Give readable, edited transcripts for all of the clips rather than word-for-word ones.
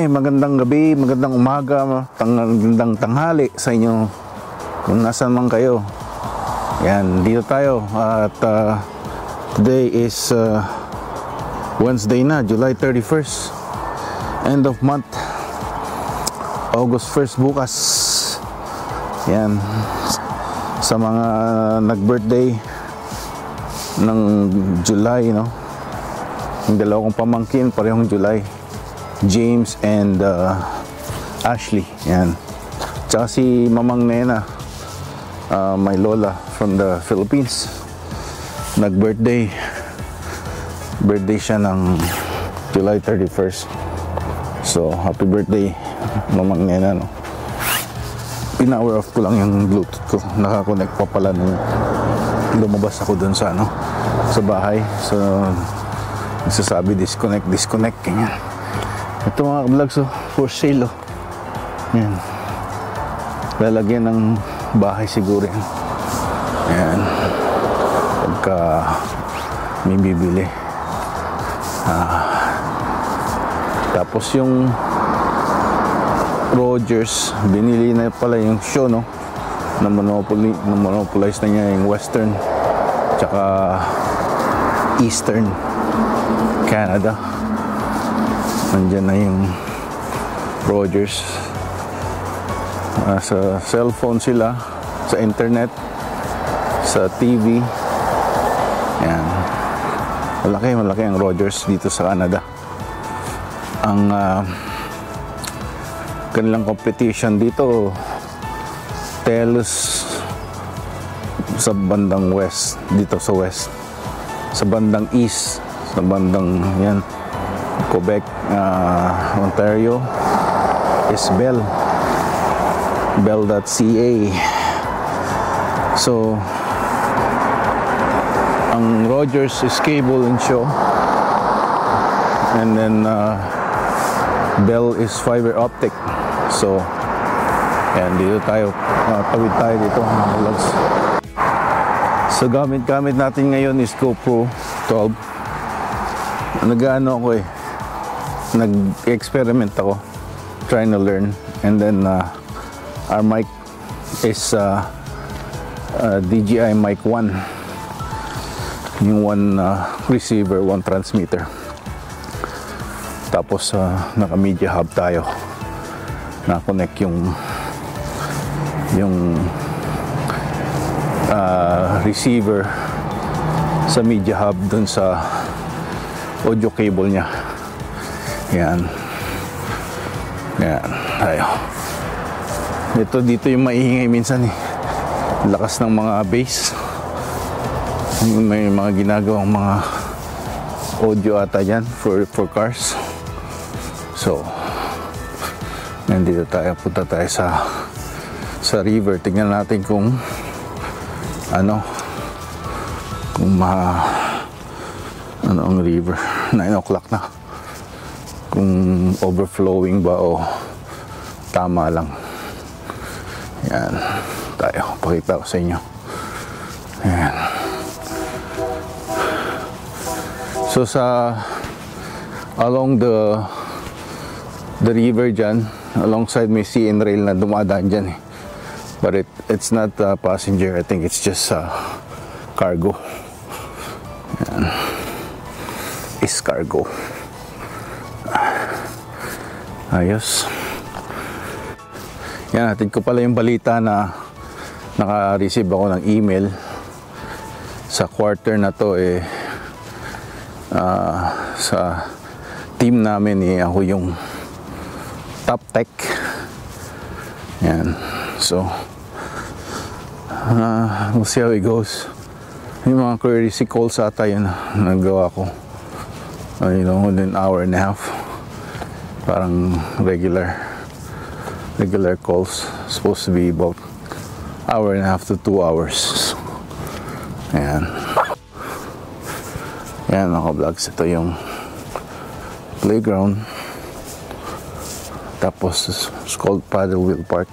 magandang gabi, magandang umaga, magandang tanghali sa inyo kung nasan man kayo. Yan, dito tayo at today is Wednesday na, July 31st, end of month, August 1st bukas. Yan, sa mga nag-birthday ng July, no? Yung dalawa kong pamangkin, parehong July, James and Ashley. Yan. Tsaka si Mamang Nena, my lola from the Philippines, nag-birthday. Birthday siya ng July 31st. So, happy birthday, Mamang Nena, no? Pina-hour off ko lang yung Bluetooth ko. Nakakonect pa pala nung lumabas ako dun sa, sa bahay. So, nagsasabi disconnect, ganyan. Ito mga vlogs, for sale, yan. Lalagyan ng bahay siguro yan. Yan. Pagka may bibili. Tapos yung Rogers, binili na pala yung show, no? Na-monopolize na niya yung Western tsaka Eastern Canada. Nandyan na yung Rogers. Sa cellphone sila, sa internet, sa TV. Yan. Malaki ang Rogers dito sa Canada. Ang kanilang competition dito, Telus sa bandang west, dito sa west. Sa bandang east, sa bandang yan, Quebec, Ontario is Bell.ca. So ang Rogers is cable and show, and then Bell is fiber optic. So yan, dito tayo, tawid tayo dito mga vlogs. So gamit natin ngayon is GoPro 12. Nag-ano ako nag-experiment ako, trying to learn. And then our mic is DJI Mic 1, yung one receiver, one transmitter. Tapos naka media hub tayo, na-connect yung receiver sa media hub dun sa audio cable niya. Yan tayo. Dito yung maingay minsan, lakas ng mga bass. May mga ginagawang mga audio ata yan for cars. So nandito tayo, punta tayo sa river. Tingnan natin kung ano ang river. 9 o'clock na, kung overflowing ba o tama lang. Yan tayo, pakita ko sa inyo. Yan. So along the river dyan, alongside may CN rail na dumadaan dyan, but it's not passenger. I think it's just cargo. Yan. Is cargo. Ayos. Yan, natin ko pala yung balita na naka-receive ako ng email sa quarter na to, sa team namin, ako yung top tech. Yan. So we'll see how it goes. Yung mga courtesy calls ata yun nagawa ko, within an hour and a half. Parang regular calls, supposed to be about hour and a half to 2 hours. Ayan mga vlogs, ito yung playground. Tapos it's called Paddle Wheel Park.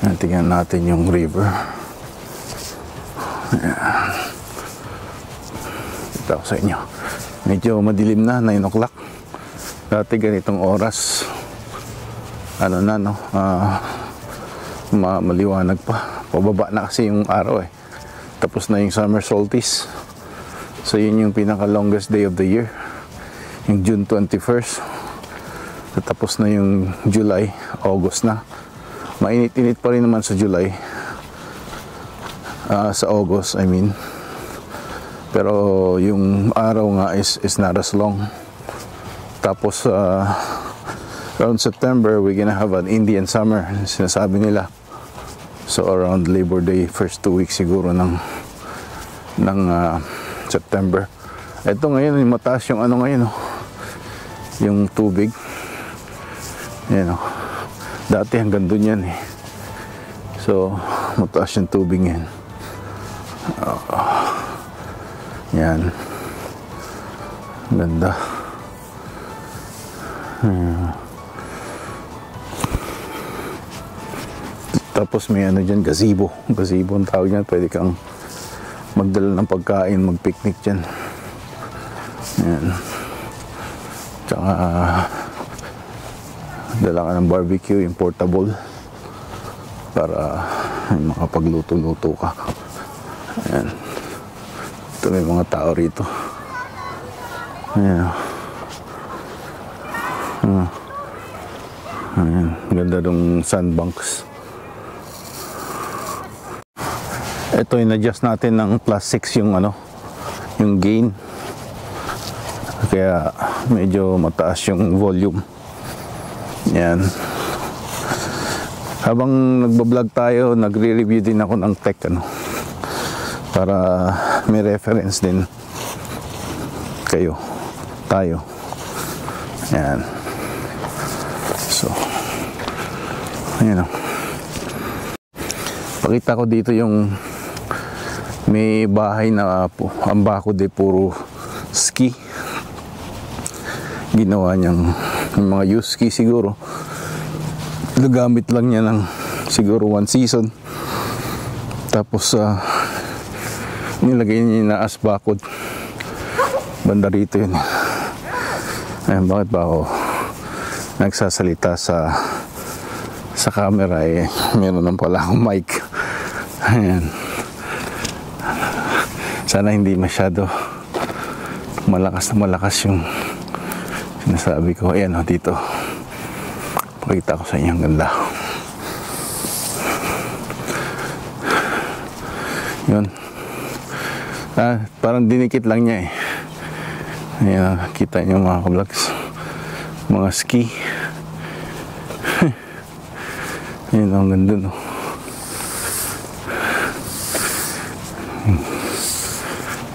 Ayan, tingnan natin yung river. Ayan. Ito sa inyo, medyo madilim na, 9 o'clock. Dati ganitong oras, ano na, no, maliwanag pa. Pababa na kasi yung araw eh. Tapos na yung summer solstice. So yun yung pinaka longest day of the year, yung June 21st. Tapos na yung July, August na. Mainit-init pa rin naman sa July, sa August I mean. Pero yung araw nga is not as long. Tapos around September we're gonna have an Indian summer, sinasabi nila. So around Labor Day, first 2 weeks siguro ng September. Ito ngayon, mataas yung ano ngayon, oh, yung tubig. Yan, oh. Dati hanggang dun yan eh. So mataas yung tubig yan. Yan. Ganda. Tapos may ano dyan, gazebo. Gazebo ang tawag yan. Pwede kang magdala ng pagkain, mag-picnic dyan. Yan. Tsaka dala ka ng barbecue, yung portable, para makapagluto-luto ka. Ayan. Ito may mga tao rito. Ayan. Ayan. Ganda ng sandbanks. Ito, in-adjust natin ng +6 yung ano, yung gain. Kaya medyo mataas yung volume. Yan. Habang nagbablog tayo, nagre-review din ako ng tech, ano, para may reference din kayo, tayo. Yan. So, ayan o. Pakita ko dito yung may bahay na ang bakod eh puro ski. Ginawa niyang yung mga used ski siguro. Nagamit lang niya ng siguro 1 season. Tapos nilagay niya na as bakod. Banda rito yun. Ayun, bakit ba ako nagsasalita sa camera eh, meron lang pala akong mic. Ayan. Sana hindi masyado malakas na malakas yung sinasabi ko. Ayan o, dito. Pakita ko sa inyo, ang ganda. Yun. Parang dinikit lang niya eh. Ayan, kita nyo mga ka-vlogs. Mga ski. Ayan, ang ganda no.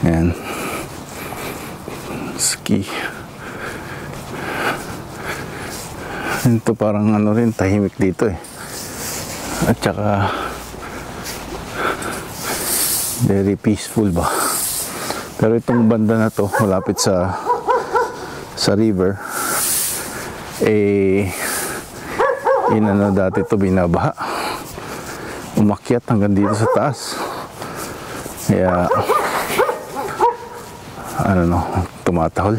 Ayan. Ski. Ito parang ano rin, tahimik dito eh. At saka very peaceful ba. Pero itong banda na to, malapit sa river, eh inano dati to, binabaha. Umakyat hanggang dito sa taas. Kaya ano no, tumatahol.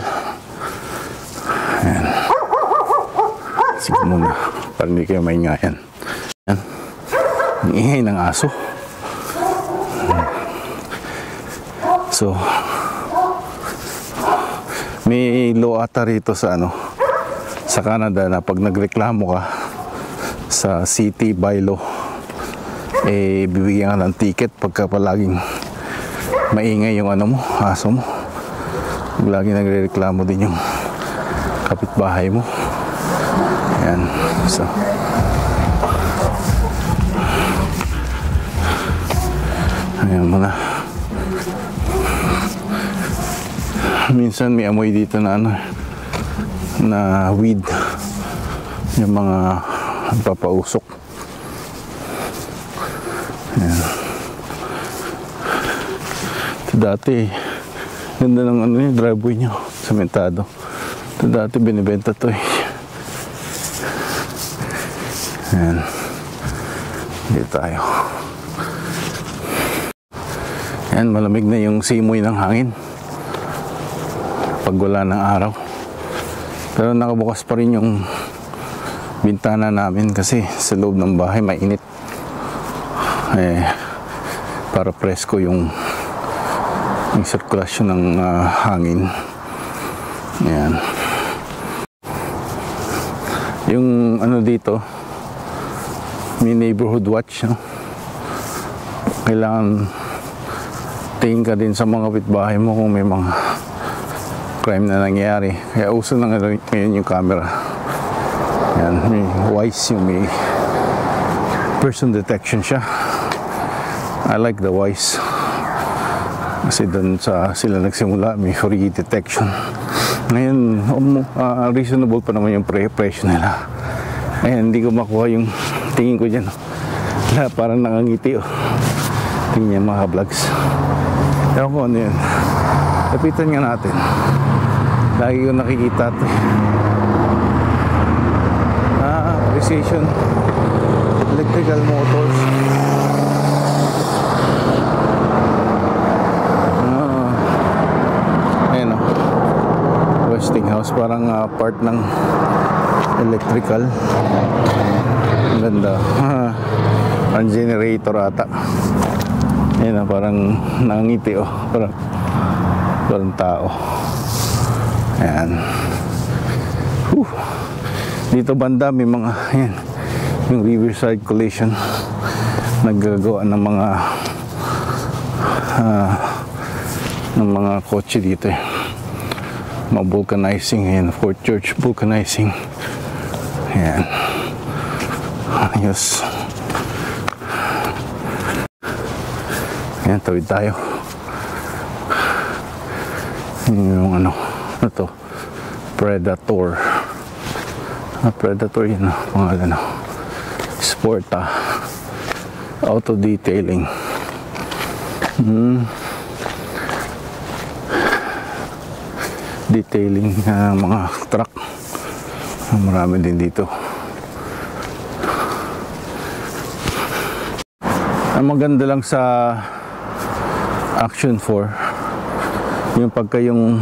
Ayan. Sige muna, para hindi kayo maingayan. Ayan. Ang ingay ng aso. So, may law ata rito sa ano, sa Canada, na pag nagreklamo ka sa city bylaw, eh bibigyan ka ng ticket pagka palaging maingay yung ano mo, aso mo. Lagi nagrereklamo din yung kapitbahay mo. Ayan. So, ayan muna. Minsan may amoy dito na ano, na weed, yung mga papausok. Ayan. Ito dati ganda ng ano yung driveway nyo, sementado. Ito dati binibenta to eh. Ayan. Dito tayo. Ayan, malamig na yung simoy ng hangin pag wala ng araw. Pero nakabukas pa rin yung bintana namin kasi sa loob ng bahay mainit. Para presko yung sirkulasyon ng hangin. Ayan. Yung ano dito, may neighborhood watch, no? Kailangan tingin ka din sa mga kapitbahay mo kung may mga crime na nangyayari. Kaya uso na ngayon yung camera. Yan, may WISE, yung may person detection siya. I like the WISE kasi doon sila nagsimula, may free detection. Ngayon reasonable pa naman yung presyo nila. Ayan, hindi ko makuha yung tingin ko dyan. Parang nakangiti, oh. Tingin niya mga vlogs. Ewan ko ano yun. Lapitan nga natin. Lagi ko nakikita ito. Precision Electrical Motors. Ayan, oh. Westinghouse. Parang part ng electrical. Ang ganda. Ang generator ata. Ayan, parang nangiti, oh. Parang tao. Ayan. Dito banda may mga, ayan, yung Riverside Collision. Naggagawa ng mga kotse dito, eh. Mga vulcanizing. Ayan, Fort Church vulcanizing. Ayan. Ayos. Ayan, tawid tayo. Yung ano to, Predator. Predator yun, pangalan, Sporta Auto Detailing. Detailing mga truck. Marami din dito. Ang maganda lang sa Action 4 yung pagka yung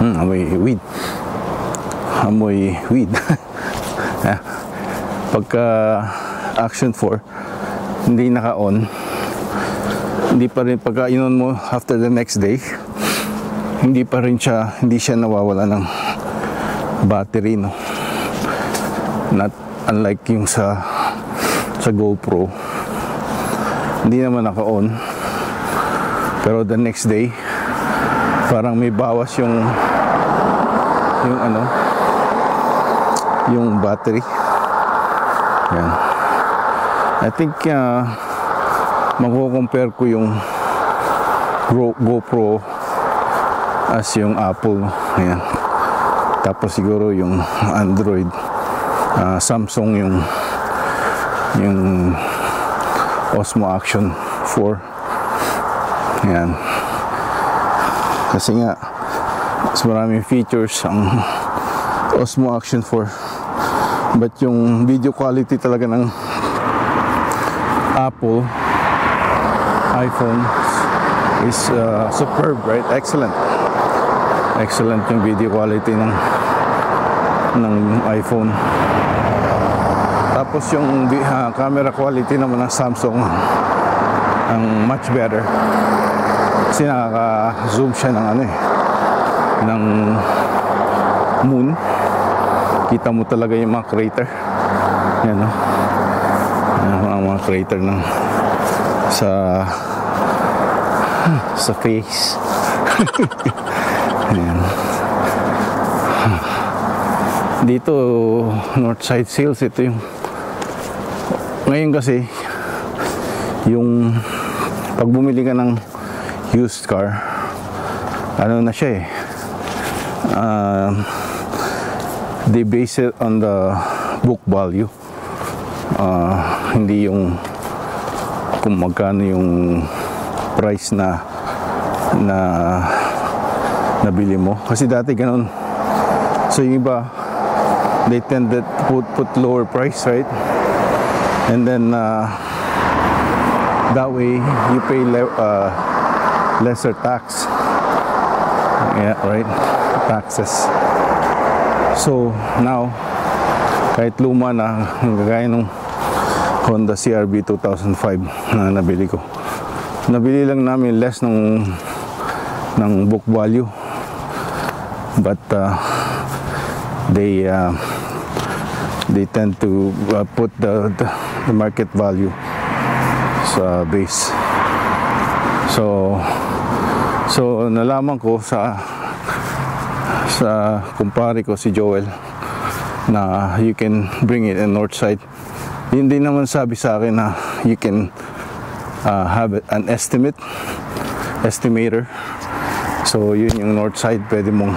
amoy weed pagka Action 4 hindi naka-on, hindi pa rin pagka inon mo after the next day, hindi siya nawawala ng battery, no? Not unlike yung sa GoPro, hindi naman naka-on pero the next day parang may bawas yung battery. Yan. I think magko-compare ko yung GoPro as yung Apple. Ayan. Tapos siguro yung Android, Samsung yung Osmo Action 4. Ayan. Kasi nga mas maraming features ang Osmo Action 4, but yung video quality talaga ng Apple iPhone is superb, right? Excellent yung video quality ng iPhone. Tapos yung camera quality naman ng Samsung ang much better kasi nakaka-zoom siya ng moon. Kita mo talaga yung mga crater. Yan, no? Yan, mga crater sa face. Yan. Dito Northside Sales, ito yung ngayon kasi yung pag bumili ka ng used car, ano na siya, they base it on the book value, hindi yung kung magkano yung price na nabili mo. Kasi dati ganun. So yung iba, they tended to put lower price, right? And then that way you pay lesser tax. Yeah, right? Taxes. So now, kahit luma na, gagaya nung Honda CR-V 2005 na nabili ko, nabili lang namin less ng book value, but they tend to put the market value sa base. So nalaman ko sa kumpare ko si Joel na you can bring it in north side. Hindi naman sabi sa akin na you can have an estimator. So yun yung north side, pwede mong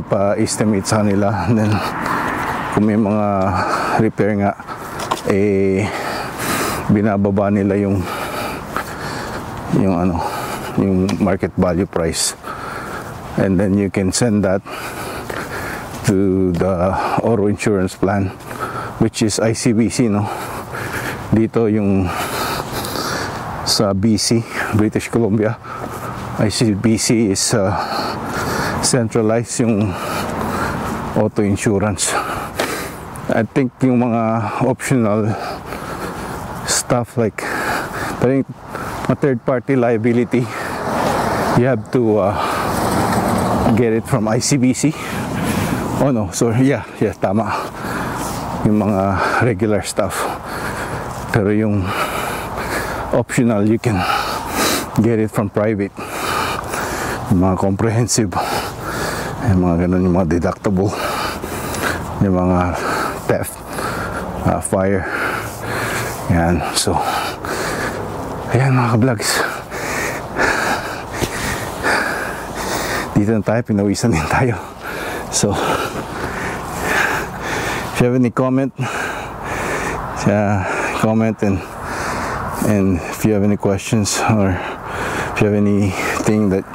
pa-estimate sa kanila, and then kung may mga repair nga, binababa nila yung market value price, and then you can send that to the auto insurance plan, which is ICBC, no? Dito yung sa BC, British Columbia, ICBC is centralized yung auto insurance. I think yung mga optional stuff like a third party liability, you have to get it from ICBC. Oh no, sorry, yeah, tama, yung mga regular stuff. Pero yung optional, you can get it from private, yung mga comprehensive, yung mga ganun, yung mga deductible, yung mga theft, fire, yan. So ayan mga ka-vlogs, dito na tayo, pinawisan din tayo. So if you have any comment, and if you have any questions, or if you have anything that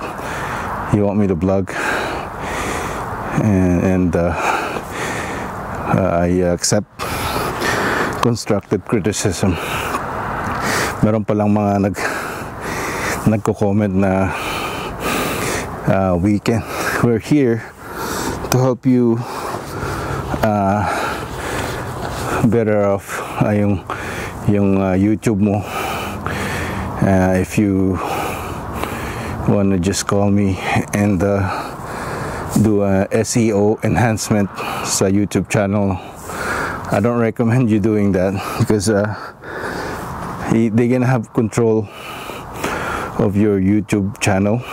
you want me to vlog, and I accept constructive criticism. Meron palang mga nagko-comment na we're here to help you better off yung YouTube mo. If you want to just call me and do a SEO enhancement sa YouTube channel, I don't recommend you doing that, because they're gonna have control of your YouTube channel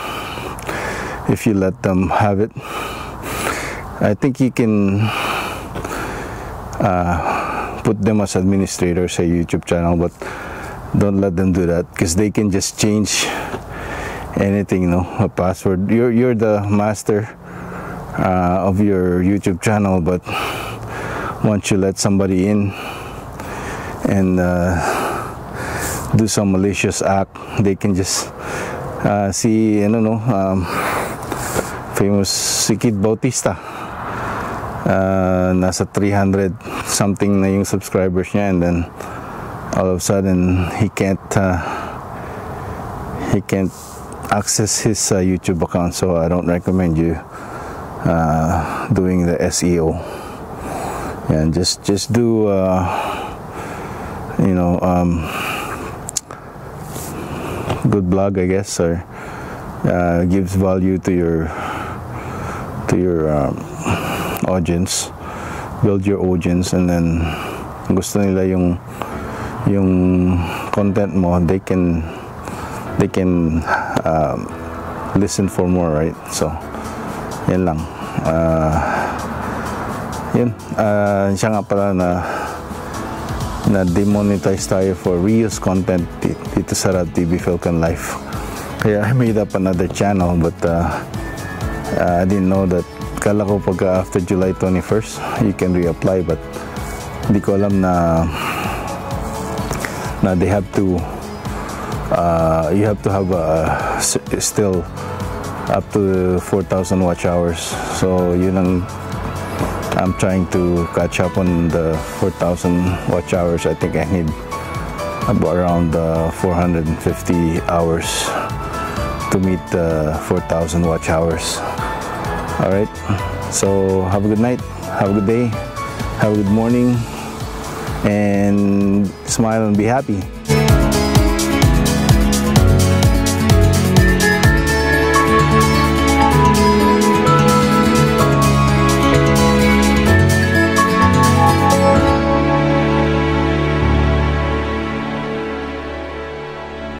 if you let them have it. I think you can put them as administrators sa YouTube channel, but don't let them do that, because they can just change anything, a password. You're the master of your YouTube channel, but once you let somebody in and do some malicious act, they can just see, famous si Kid Bautista, nasa 300 something na yung subscribers niya, and then all of a sudden he can't access his YouTube account. So I don't recommend you doing the SEO, and just do good blog, I guess, or gives value to your audience. Build your audience, and then gusto nila yung content mo, they can listen for more, right? So yan lang. Siya nga pala na demonetize tayo for reuse content dito sa Rad TV Falcon Life. Kaya I made up another channel, but I didn't know that. Kala ko pagka after July 21st you can reapply, but hindi ko alam na they have to you have to have still up to 4,000 watch hours. So yun ang I'm trying to catch up on the 4,000 watch hours. I think I need about around 450 hours to meet the 4,000 watch hours. All right, So have a good night, have a good day, have a good morning, and smile and be happy.